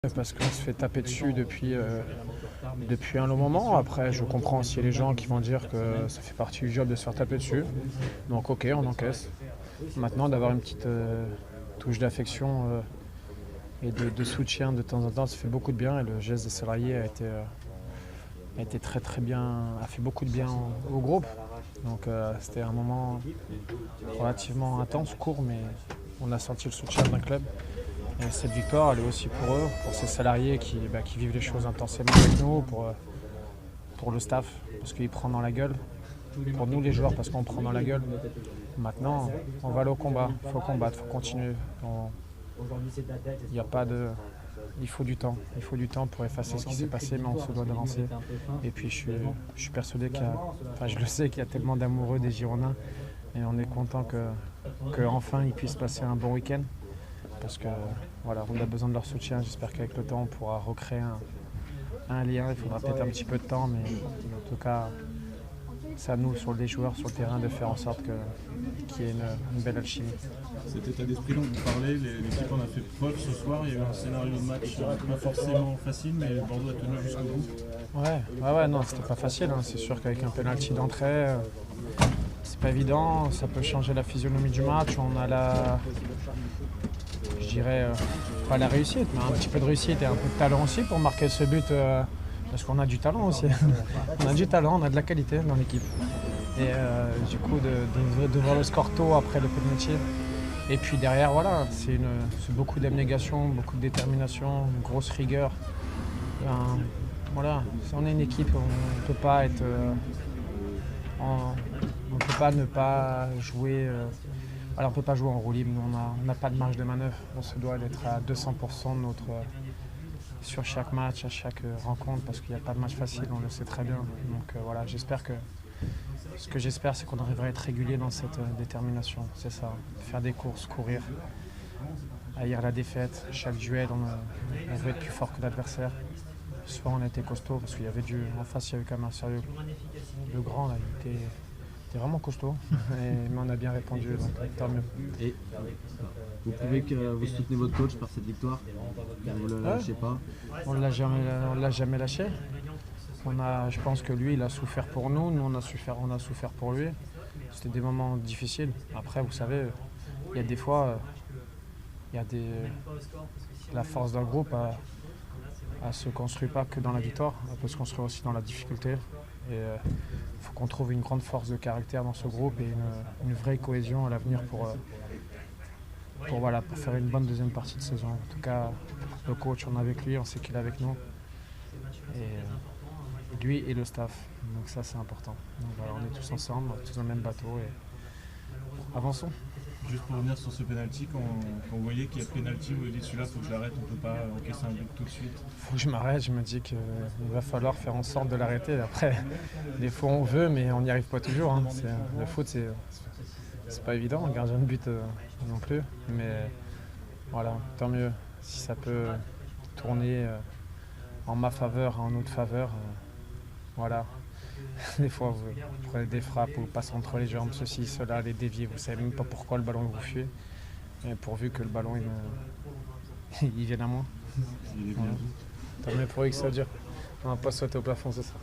Parce qu'on se fait taper dessus depuis un long moment. Après, je comprends aussi les gens qui vont dire que ça fait partie du job de se faire taper dessus. Donc ok, on encaisse. Maintenant, d'avoir une petite touche d'affection et de soutien de temps en temps, ça fait beaucoup de bien. Et le geste des salariés a été très très bien, a fait beaucoup de bien au groupe. Donc c'était un moment relativement intense, court, mais on a senti le soutien d'un club. Et cette victoire, elle est aussi pour eux, pour ces salariés qui vivent les choses intensément avec nous, pour le staff, parce qu'il prend dans la gueule, pour nous les joueurs, parce qu'on prend dans la gueule. Maintenant, on va aller au combat, il faut combattre, il faut continuer. Il n'y a pas de... Il faut du temps. Il faut du temps pour effacer ce qui s'est passé, mais on se doit d'avancer. Et puis je suis persuadé qu'il y a... Enfin, je le sais qu'il y a tellement d'amoureux des Girondins. Et on est content que enfin ils puissent passer un bon week-end. Parce que voilà, on a besoin de leur soutien. J'espère qu'avec le temps, on pourra recréer un lien. Il faudra peut-être un petit peu de temps, mais en tout cas, c'est à nous, sur les joueurs, sur le terrain, de faire en sorte qu'il y ait une belle alchimie. Cet état d'esprit dont vous parlez, l'équipe en a fait preuve ce soir. Il y a eu un scénario de match pas forcément facile, mais Bordeaux a tenu jusqu'au bout. Ouais, non, c'était pas facile. Hein. C'est sûr qu'avec un penalty d'entrée, c'est pas évident. Ça peut changer la physionomie du match. On a je dirais, pas la réussite, mais un petit peu de réussite et un peu de talent aussi pour marquer ce but. Parce qu'on a du talent aussi. On a du talent, on a de la qualité dans l'équipe. Et du coup, de voir le score tôt après le penalty. Et puis derrière, voilà, c'est beaucoup d'abnégation, beaucoup de détermination, une grosse rigueur. Voilà, si on est une équipe, on ne peut pas être... on ne peut pas ne pas jouer... on ne peut pas jouer en roue libre, nous on n'a pas de marge de manœuvre. On se doit d'être à 200% sur chaque match, à chaque rencontre, parce qu'il n'y a pas de match facile, on le sait très bien. Donc voilà, ce que j'espère, c'est qu'on arrivera à être régulier dans cette détermination. C'est ça, faire des courses, courir, haïr la défaite. Chaque duel, on veut être plus fort que l'adversaire. Ce soir, on a été costaud, parce qu'il y avait en face, il y avait quand même un sérieux. Le grand, là, il était vraiment costaud, mais on a bien répondu, donc tant mieux. Et vous prouvez que vous soutenez votre coach par cette victoire? Vous ne le lâchez pas? On ne l'a jamais lâché. Je pense que lui, il a souffert pour nous, nous on a souffert pour lui. C'était des moments difficiles. Après, vous savez, il y a des fois, la force d'un groupe, elle ne se construit pas que dans la victoire, elle peut se construire aussi dans la difficulté. Et il faut qu'on trouve une grande force de caractère dans ce groupe et une vraie cohésion à l'avenir pour faire une bonne deuxième partie de saison. En tout cas, le coach, on est avec lui, on sait qu'il est avec nous. Et lui et le staff. Donc ça, c'est important. Donc voilà, on est tous ensemble, tous dans le même bateau et avançons. Juste pour revenir sur ce penalty, quand vous voyez qu'il y a penalty, vous vous dites celui-là, il faut que je l'arrête, on ne peut pas encaisser un but tout de suite. Il faut que je m'arrête, je me dis qu'il va falloir faire en sorte de l'arrêter. Après, des fois on veut, mais on n'y arrive pas toujours. Hein. Le foot, c'est pas évident, un gardien de but non plus. Mais voilà, tant mieux. Si ça peut tourner en ma faveur, en notre faveur, voilà. Des fois, vous prenez des frappes, vous passez entre les jambes, ceci, cela, les dévier, vous ne savez même pas pourquoi le ballon vous fuit. Et pourvu que le ballon il vienne à moi. Il est bien. Voilà. Tant mieux pour lui que ça dure. On va pas sauter au plafond, c'est ça.